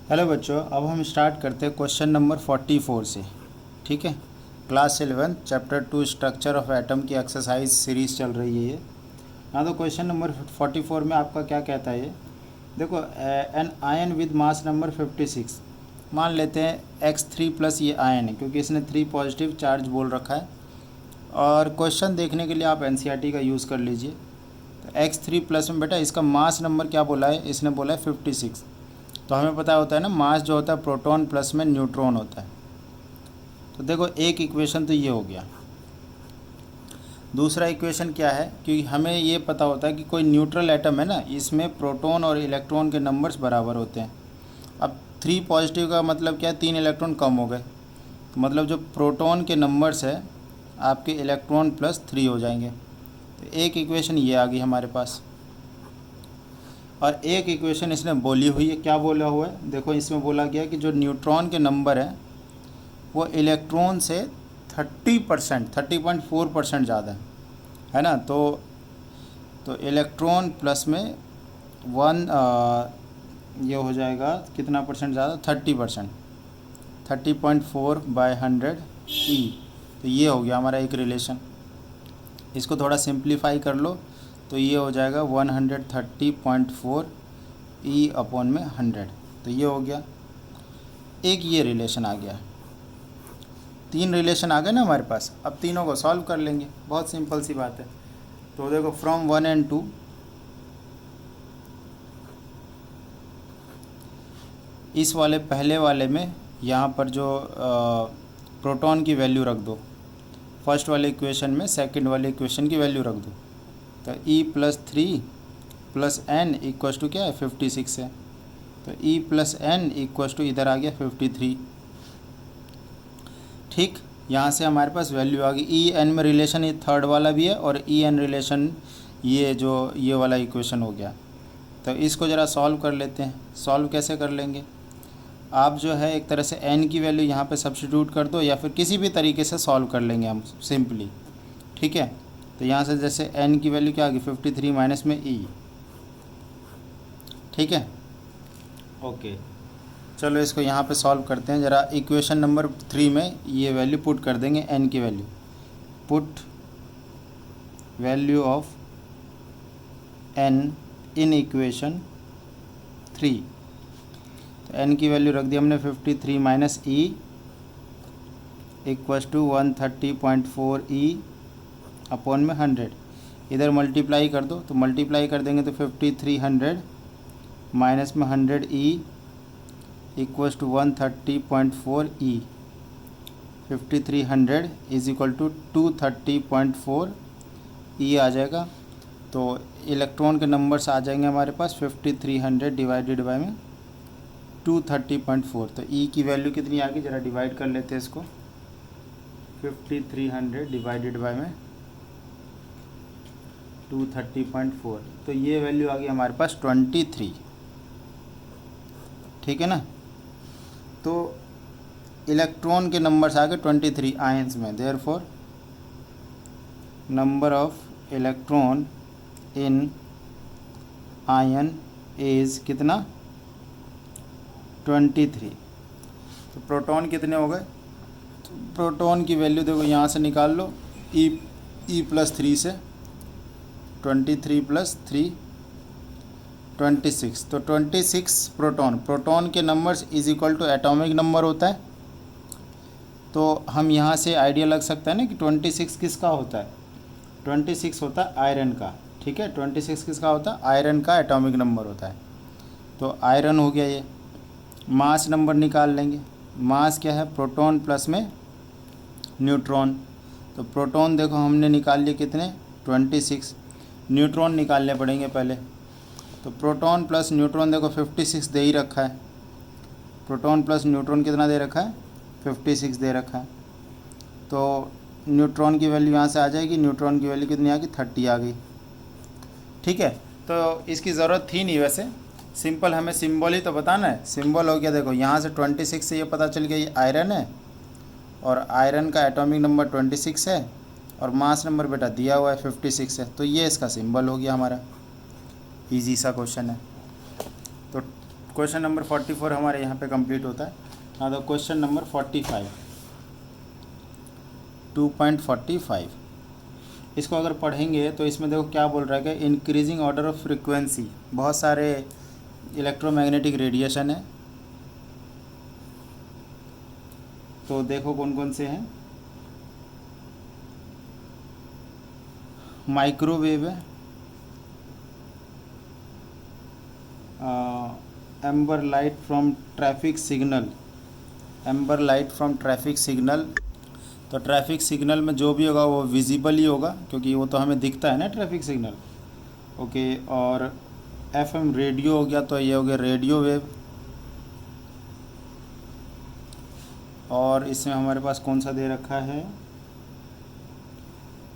Hello बच्चों, अब हम स्टार्ट करते हैं क्वेश्चन नंबर 44 से। ठीक है, class 11 chapter 2 structure of atom की एक्सरसाइज सीरीज़ चल रही है ये। हाँ, तो क्वेश्चन नंबर 44 में आपका क्या कहता है ये देखो। An ion with mass number 56, मान लेते हैं x3 प्लस ये आयन है क्योंकि इसने 3 पॉजिटिव चार्ज बोल रखा है। और क्वेश्चन देखने के लिए आप NCERT का यूज़ कर लीजिए। तो x3 प्लस में बेटा इसका मास नंबर क्या बोला है, इसने बोला है 56। तो हमें पता होता है ना, मास जो होता है प्रोटॉन प्लस में न्यूट्रॉन होता है। तो देखो एक इक्वेशन तो ये हो गया। दूसरा इक्वेशन क्या है, क्योंकि हमें ये पता होता है कि कोई न्यूट्रल एटम है ना, इसमें प्रोटॉन और इलेक्ट्रॉन के नंबर्स बराबर होते हैं। अब 3 पॉजिटिव का मतलब क्या है, 3 इलेक्ट्रॉन कम हो गए, तो मतलब जो प्रोटॉन के नंबर्स है आपके इलेक्ट्रॉन प्लस 3 हो जाएंगे। तो एक इक्वेशन ये आ गई हमारे पास। और एक इक्वेशन इसने बोली हुई है, क्या बोला हुआ है देखो, इसमें बोला गया कि जो न्यूट्रॉन के नंबर है वो इलेक्ट्रॉन से 30%, 30.4% ज़्यादा है ना। तो इलेक्ट्रॉन प्लस में ये हो जाएगा कितना परसेंट ज़्यादा, 30%, 30.4/100 E। तो ये हो गया हमारा एक रिलेशन। इसको थोड़ा सिंप्लीफाई कर लो तो ये हो जाएगा 130.4 E/100। तो ये हो गया एक, ये रिलेशन आ गया। 3 रिलेशन आ गए ना हमारे पास। अब तीनों को सॉल्व कर लेंगे, बहुत सिंपल सी बात है। तो देखो फ्रॉम 1 and 2, इस वाले पहले वाले में यहाँ पर जो प्रोटॉन की वैल्यू रख दो, फर्स्ट वाले इक्वेशन में सेकंड वाले इक्वेशन की वैल्यू रख दो। तो E+3 + n इक्वस टू क्या है, 56 है। तो E+n इक्वस टू इधर आ गया 53। ठीक, यहाँ से हमारे पास वैल्यू आ गई। E n में रिलेशन ये थर्ड वाला भी है और E n रिलेशन ये वाला इक्वेशन हो गया। तो इसको ज़रा सॉल्व कर लेते हैं। सॉल्व कैसे कर लेंगे, आप जो है एक तरह से n की वैल्यू यहाँ पे सब्स्टिट्यूट कर दो, या फिर किसी भी तरीके से सॉल्व कर लेंगे हम सिंपली। ठीक है, तो यहाँ से जैसे n की वैल्यू क्या आ गई, 53 माइनस में E। ठीक है, ओके, चलो इसको यहाँ पे सॉल्व करते हैं ज़रा। इक्वेशन नंबर 3 में ये वैल्यू पुट कर देंगे, n की value. Put value of n in equation 3। तो n की वैल्यू रख दी हमने 53 minus E equals to 130.4 E/100। इधर मल्टीप्लाई कर दो, तो मल्टीप्लाई कर देंगे तो 5300 माइनस में 100 E equals to 130.4 E। 5300 is equal to 230.4 E आ जाएगा। तो इलेक्ट्रॉन के नंबर्स आ जाएंगे हमारे पास 5300 डिवाइडेड बाय में 230.4। तो E की वैल्यू कितनी आ गई, ज़रा डिवाइड कर लेते हैं इसको। 5300 डिवाइडेड बाय में 230.4, तो ये वैल्यू आ गई हमारे पास 23। ठीक है ना। तो इलेक्ट्रॉन के नंबर्स आ गए 23 आयंस में। Therefore number of electron in ion is कितना, 23। तो प्रोटॉन कितने हो गए, तो प्रोटॉन की वैल्यू देखो यहाँ से निकाल लो, E+3 से 23 + 3 26। तो 26 प्रोटॉन के numbers is equal to atomic number होता है। तो हम यहाँ से आइडिया लग सकता है ना कि 26 किसका होता है, 26 होता है आयरन का। ठीक है, 26 किसका होता है, आयरन का एटॉमिक नंबर होता है। तो आयरन हो गया ये। मास नंबर निकाल लेंगे। मास क्या है, प्रोटॉन प्लस में न्यूट्रॉन। तो प्रोटॉन देखो हमने निकाल लिए कितने, 26। न्यूट्रॉन निकालने पड़ेंगे पहले। तो प्रोटॉन प्लस न्यूट्रॉन देखो 56 दे ही रखा है। प्रोटॉन प्लस न्यूट्रॉन कितना दे रखा है, 56 दे रखा है। तो न्यूट्रॉन की वैल्यू यहाँ से आ जाएगी। न्यूट्रॉन की वैल्यू कितनी आ गई, 30 आ गई। ठीक है, तो इसकी ज़रूरत थी नहीं वैसे, सिंपल हमें सिंबल ही तो बताना है। सिंबल हो गया देखो, यहाँ से 26 से ये पता चल गया ये आयरन है, और आयरन का एटॉमिक नंबर 26 है, और मास नंबर बेटा दिया हुआ है 56 है। तो ये इसका सिंबल हो गया हमारा। इजी सा क्वेश्चन है। तो क्वेश्चन नंबर 44 हमारे यहाँ पे कंप्लीट होता है। ना तो क्वेश्चन नंबर 45, 2.45, इसको अगर पढ़ेंगे तो इसमें देखो क्या बोल रहा है कि इंक्रीजिंग ऑर्डर ऑफ फ्रीक्वेंसी, बहुत सारे इलेक्ट्रोमैग्नेटिक रेडिएशन है। तो देखो कौन कौन से हैं। माइक्रोवेव है, amber light from traffic signal, amber light from traffic signal. तो ट्रैफिक सिग्नल में जो भी होगा वो विजिबल ही होगा, क्योंकि वो तो हमें दिखता है ना ट्रैफिक सिग्नल। ओके, और एफएम रेडियो हो गया, तो ये हो गया रेडियो वेव। और इसमें हमारे पास कौन सा दे रखा है,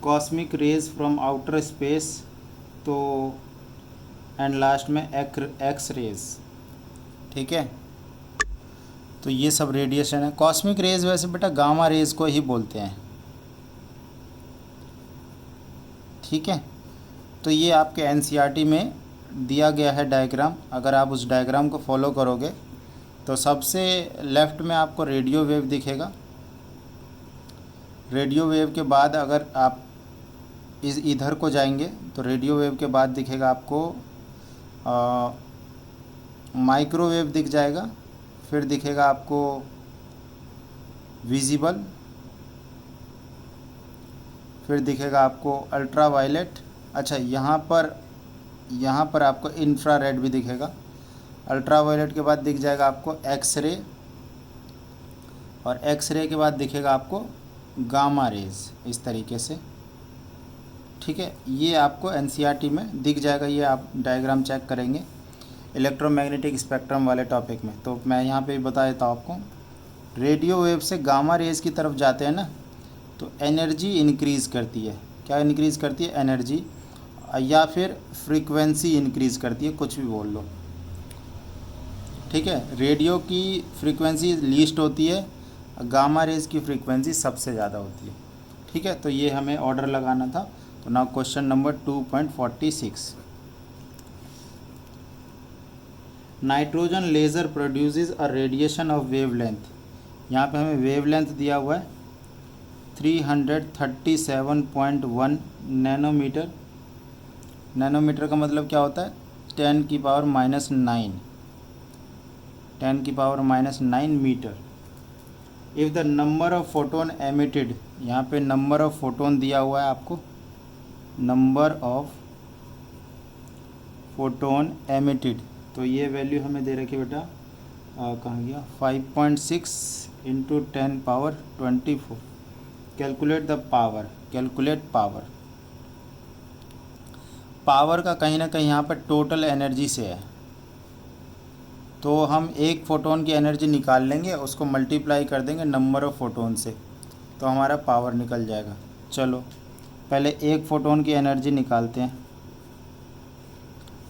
cosmic rays from outer space, तो एंड लास्ट में एक्स रेज। ठीक है, तो ये सब रेडिएशन है। कॉस्मिक रेज वैसे बेटा गामा रेज को ही बोलते हैं। ठीक है, तो ये आपके एनसीईआरटी में दिया गया है डायग्राम। अगर आप उस डायग्राम को फॉलो करोगे तो सबसे लेफ़्ट में आपको रेडियो वेव दिखेगा। रेडियो वेव के बाद अगर आप इधर को जाएंगे तो रेडियो वेव के बाद दिखेगा आपको माइक्रोवेव दिख जाएगा, फिर दिखेगा आपको विजिबल, फिर दिखेगा आपको अल्ट्रा वायलेट। अच्छा, यहाँ पर आपको इंफ्रारेड भी दिखेगा। अल्ट्रा वायलेट के बाद दिख जाएगा आपको एक्सरे, और एक्सरे के बाद दिखेगा आपको गामा रेज, इस तरीके से। ठीक है, ये आपको एनसीईआरटी में दिख जाएगा। ये आप डायग्राम चेक करेंगे इलेक्ट्रोमैग्नेटिक स्पेक्ट्रम वाले टॉपिक में। तो मैं यहाँ पे बता देता हूँ आपको, रेडियो वेव से गामा रेज की तरफ जाते हैं ना, तो एनर्जी इंक्रीज़ करती है। क्या इंक्रीज़ करती है? एनर्जी, या फिर फ्रीक्वेंसी इंक्रीज़ करती है, कुछ भी बोल लो। ठीक है, रेडियो की फ्रीक्वेंसी लीस्ट होती है, गामा रेज की फ्रीक्वेंसी सबसे ज़्यादा होती है। ठीक है, तो ये हमें ऑर्डर लगाना था। तो now question number 2.46, nitrogen laser produces a radiation of wavelength. यहाँ पे हमें वेवलेंथ दिया हुआ है 337.1 नैनोमीटर। नैनोमीटर का मतलब क्या होता है? 10 की पावर -9, 10 की power -9 metre. If the number of photon emitted, यहाँ पे नंबर ऑफ फोटोन दिया हुआ है आपको, नंबर ऑफ फोटोन एमिटेड, तो ये वैल्यू हमें दे रखी बेटा, कहाँ गया, 5.6 into 10 power 24। Calculate the power, calculate power. Power का कहीं ना कहीं यहाँ पर टोटल एनर्जी से है, तो हम एक फ़ोटोन की एनर्जी निकाल लेंगे, उसको मल्टीप्लाई कर देंगे नंबर ऑफ़ फोटोन से, तो हमारा पावर निकल जाएगा। चलो पहले एक फ़ोटोन की एनर्जी निकालते हैं।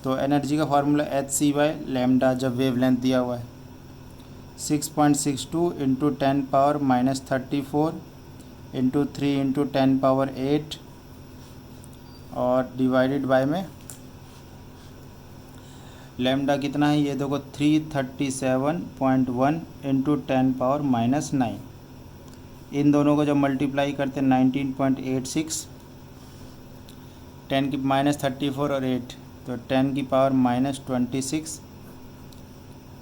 तो एनर्जी का फार्मूला hc/λ, जब वेवलेंथ दिया हुआ है 6.62 into 10 power -34 into 3 into 10 power 8 और डिवाइडेड बाय में लैम्डा कितना है, ये देखो 337.1 इंटू 10 पावर -9। इन दोनों को जब मल्टीप्लाई करते हैं 19.86, 10 की -34 और 8, तो 10 की पावर -26,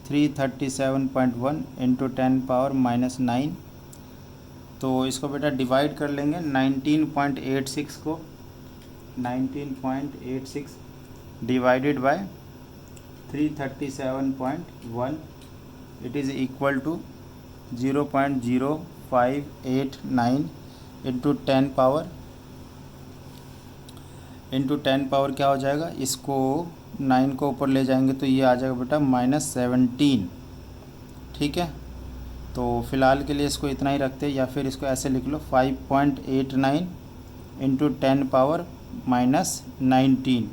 337.1 इंटू 10 पावर -9। तो इसको बेटा डिवाइड कर लेंगे 19.86 को, 19.86 divided by 337.1, it is equal to 0.0589 into 10 power क्या हो जाएगा, इसको 9 को ऊपर ले जाएंगे तो ये आ जाएगा बेटा -17। ठीक है, तो फ़िलहाल के लिए इसको इतना ही रखते हैं, या फिर इसको ऐसे लिख लो 5.89 इंटू 10 पावर -19।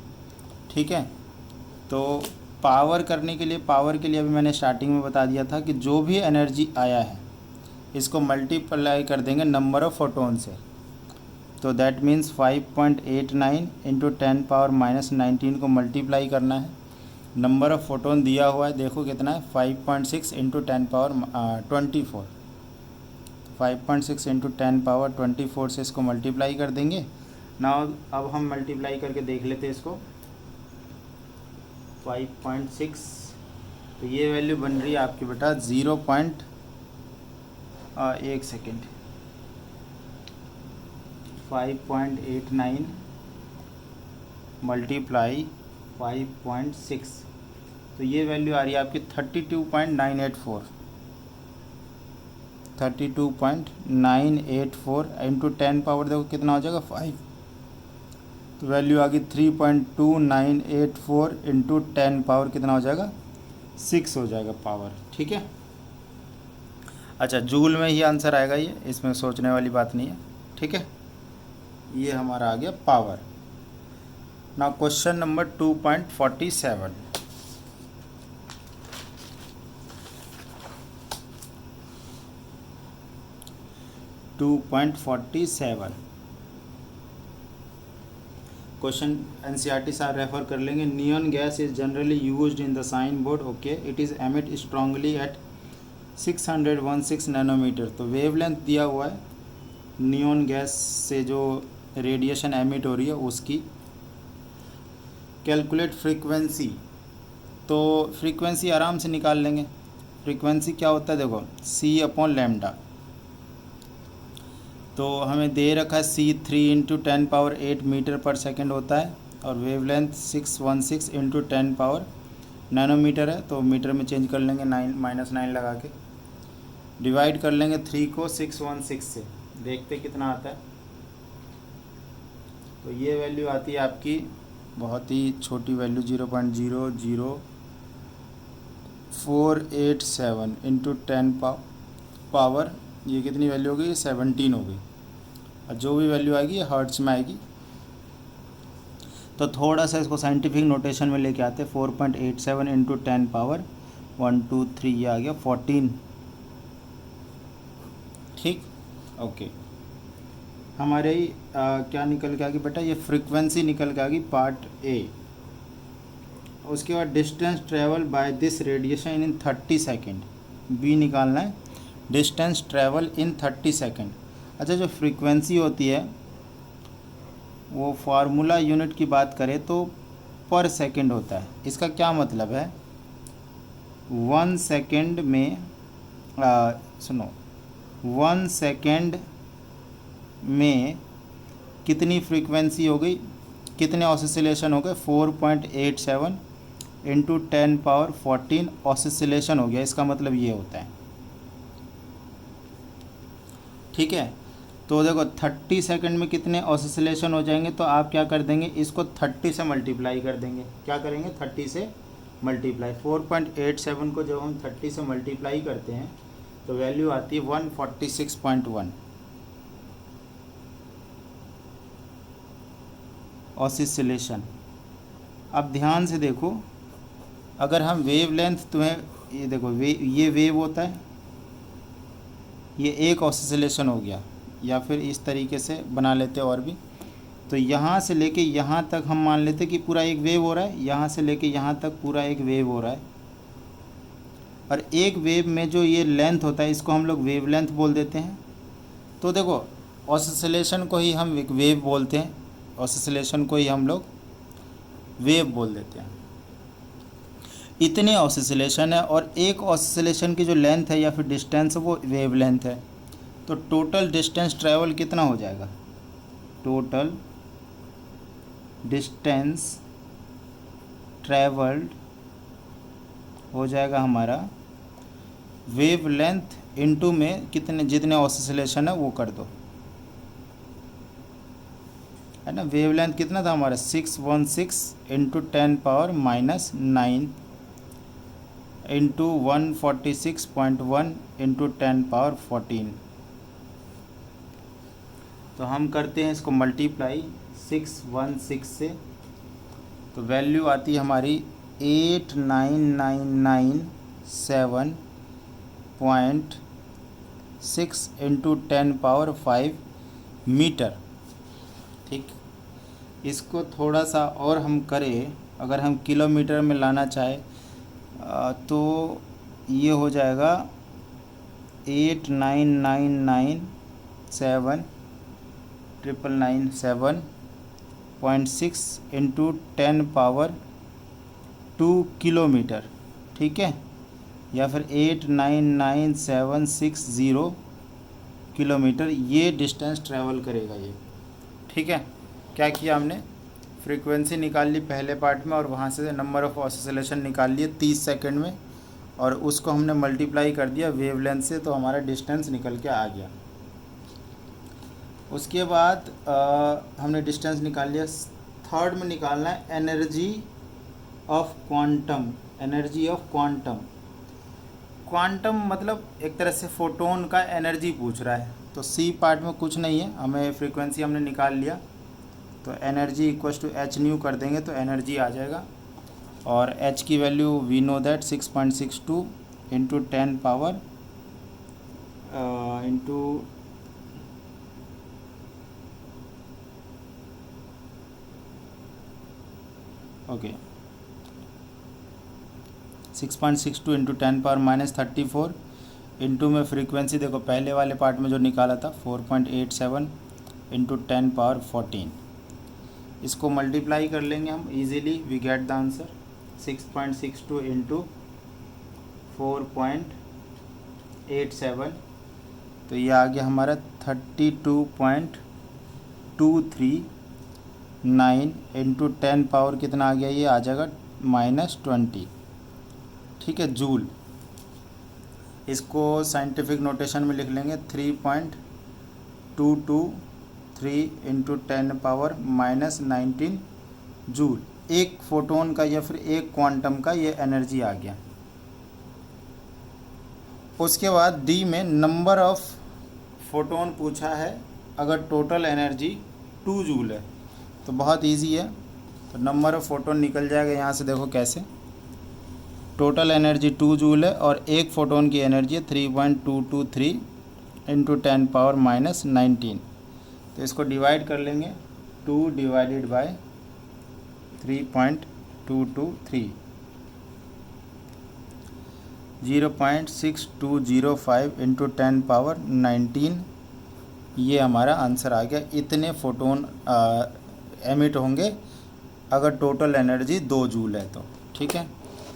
ठीक है, तो पावर करने के लिए, पावर के लिए अभी मैंने स्टार्टिंग में बता दिया था कि जो भी एनर्जी आया है इसको मल्टीप्लाई कर देंगे नंबर ऑफ़ फोटोन से। तो दैट मीन्स 5.89 इंटू 10 पावर -19 को मल्टीप्लाई करना है, नंबर ऑफ फोटोन दिया हुआ है, देखो कितना है 5.6 इंटू 10 पावर 24। 5.6 इंटू 10 पावर 24 से इसको मल्टीप्लाई कर देंगे ना। अब हम मल्टीप्लाई करके देख लेते हैं इसको। 5.6 तो ये वैल्यू बन रही है आपकी बेटा 1 सेकेंड 5.89 मल्टीप्लाई 5.6 तो ये वैल्यू आ रही है आपकी 32.984। 32.984 इंटू 10 पावर देखो कितना हो जाएगा 5, तो वैल्यू आ गई 3.2984 इंटू 10 पावर कितना हो जाएगा 6 हो जाएगा पावर। ठीक है, अच्छा जूल में ही आंसर आएगा ये, इसमें सोचने वाली बात नहीं है। ठीक है, ये हमारा आ गया power. Now question number 2.47। Question NCERT साहब रेफर कर लेंगे। Neon gas is generally used in the sign board. Okay, it is emit strongly at 616 nanometre. तो वेवलेंथ दिया हुआ है नियॉन गैस से जो रेडिएशन एमिट हो रही है उसकी। कैलकुलेट फ्रीक्वेंसी, तो फ्रीक्वेंसी आराम से निकाल लेंगे। फ्रीक्वेंसी क्या होता है देखो C/λ। तो हमें दे रखा है C3 इंटू 10 पावर 8 मीटर पर सेकेंड होता है और वेवलेंथ 616 इंटू 10 पावर नैनोमीटर है। तो मीटर में चेंज कर लेंगे, 9 लगा के डिवाइड कर लेंगे 3 को 616 से, देखते कितना आता है। तो ये वैल्यू आती है आपकी बहुत ही छोटी वैल्यू 0.00487 इंटू 10 पावर ये कितनी वैल्यू हो गई 17 हो गई। और जो भी वैल्यू आएगी ये हर्ट्ज में आएगी। तो थोड़ा सा इसको साइंटिफिक नोटेशन में लेके आते हैं। 4.87 इंटू 10 पावर 1 2 3 ये आ गया 14। ठीक, ओके। हमारे क्या निकल के आ गई बेटा, ये फ्रीक्वेंसी निकल के आ गई पार्ट ए। उसके बाद distance travel by this radiation in 30 second, B निकालना है। Distance travel in 30 second. अच्छा, जो फ्रीक्वेंसी होती है वो फार्मूला यूनिट की बात करें तो पर सेकंड होता है। इसका क्या मतलब है, 1 सेकेंड में सुनो 1 सेकेंड में कितनी फ्रीक्वेंसी हो गई, कितने ऑसिलेशन हो गए 4.87 इंटू 10 पावर 14 ऑसिलेशन हो गया। इसका मतलब ये होता है। ठीक है, तो देखो 30 सेकंड में कितने ऑसिलेशन हो जाएंगे, तो आप क्या कर देंगे इसको 30 से मल्टीप्लाई कर देंगे। क्या करेंगे 30 से मल्टीप्लाई। 4.87 को जब हम 30 से मल्टीप्लाई करते हैं तो वैल्यू आती है 146.1 ऑसिलेशन। अब ध्यान से देखो, अगर हम वेव लेंथ, तुम्हें ये देखो ये वेव होता है, ये एक ऑसिलेशन हो गया, या फिर इस तरीके से बना लेते और भी। तो यहाँ से लेके यहाँ तक हम मान लेते कि पूरा एक वेव हो रहा है, यहाँ से लेके यहाँ तक पूरा एक वेव हो रहा है। और एक वेव में जो ये लेंथ होता है इसको हम लोग वेव लेंथ बोल देते हैं। तो देखो ऑसिलेशन को ही हम एक वेव बोलते हैं, ऑसिलेशन को ही हम लोग वेव बोल देते हैं। इतने ऑसिलेशन है और एक ऑसिलेशन की जो लेंथ है या फिर डिस्टेंस है वो वेव लेंथ है। तो टोटल डिस्टेंस ट्रैवल कितना हो जाएगा, टोटल डिस्टेंस ट्रैवल्ड हो जाएगा हमारा वेव लेंथ इनटू में कितने जितने ऑसिलेशन है वो कर दो, है ना। वेव लेंथ कितना था हमारा 616 into 10 power -9 into 146.1 into 10 power 14। तो हम करते हैं इसको मल्टीप्लाई 616 से, तो वैल्यू आती है हमारी 8997.6 इंटू 10 पावर 5 मीटर। ठीक, इसको थोड़ा सा और हम करें अगर हम किलोमीटर में लाना चाहे तो ये हो जाएगा 89997,997.6 इंटू 10⁻² किलोमीटर, ठीक है, या फिर 899,760 किलोमीटर ये डिस्टेंस ट्रैवल करेगा ये, ठीक है। क्या किया हमने, फ्रीक्वेंसी निकाल ली पहले पार्ट में और वहाँ से नंबर ऑफ ऑसिलेशन निकाल लिए 30 सेकंड में, और उसको हमने मल्टीप्लाई कर दिया वेवलेंथ से, तो हमारा डिस्टेंस निकल के आ गया। उसके बाद हमने डिस्टेंस निकाल लिया। थर्ड में निकालना है energy of quantum. Energy of quantum, quantum मतलब एक तरह से फोटोन का एनर्जी पूछ रहा है। तो सी पार्ट में कुछ नहीं है, हमें फ्रीक्वेंसी हमने निकाल लिया, तो energy equals to H nu कर देंगे तो एनर्जी आ जाएगा। और एच की value we know that 6.62 into 10 power into okay 6.62 into 10 power -34 into में फ्रीक्वेंसी देखो पहले वाले पार्ट में जो निकाला था 4.87 इंटू 10 पावर 14, इसको मल्टीप्लाई कर लेंगे हम easily, we get the answer 6.62 into 4.87, तो ये आ गया हमारा 32.239 इंटू 10 पावर कितना आ गया, ये आ जाएगा -20, ठीक है, जूल। इसको साइंटिफिक नोटेशन में लिख लेंगे 3.223 इंटू 10 पावर -19 जूल। एक फोटोन का या फिर एक क्वांटम का ये एनर्जी आ गया। उसके बाद डी में नंबर ऑफ फोटोन पूछा है, अगर टोटल एनर्जी 2 जूल है तो बहुत इजी है, तो नंबर ऑफ फोटोन निकल जाएगा यहाँ से, देखो कैसे, टोटल एनर्जी 2 जूल है और एक फोटोन की एनर्जी है 3.223 इंटू 10 पावर -19, तो इसको डिवाइड कर लेंगे, 2 डिवाइडेड बाय 3.223 0.6205 इंटू 10 पावर 19, ये हमारा आंसर आ गया। इतने फोटोन एमिट होंगे अगर टोटल एनर्जी 2 जूल है तो, ठीक है।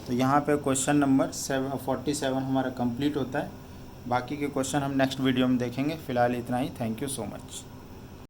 तो यहाँ पे क्वेश्चन नंबर 47 हमारा कंप्लीट होता है। बाकी के क्वेश्चन हम नेक्स्ट वीडियो में देखेंगे। फ़िलहाल इतना ही। Thank you so much.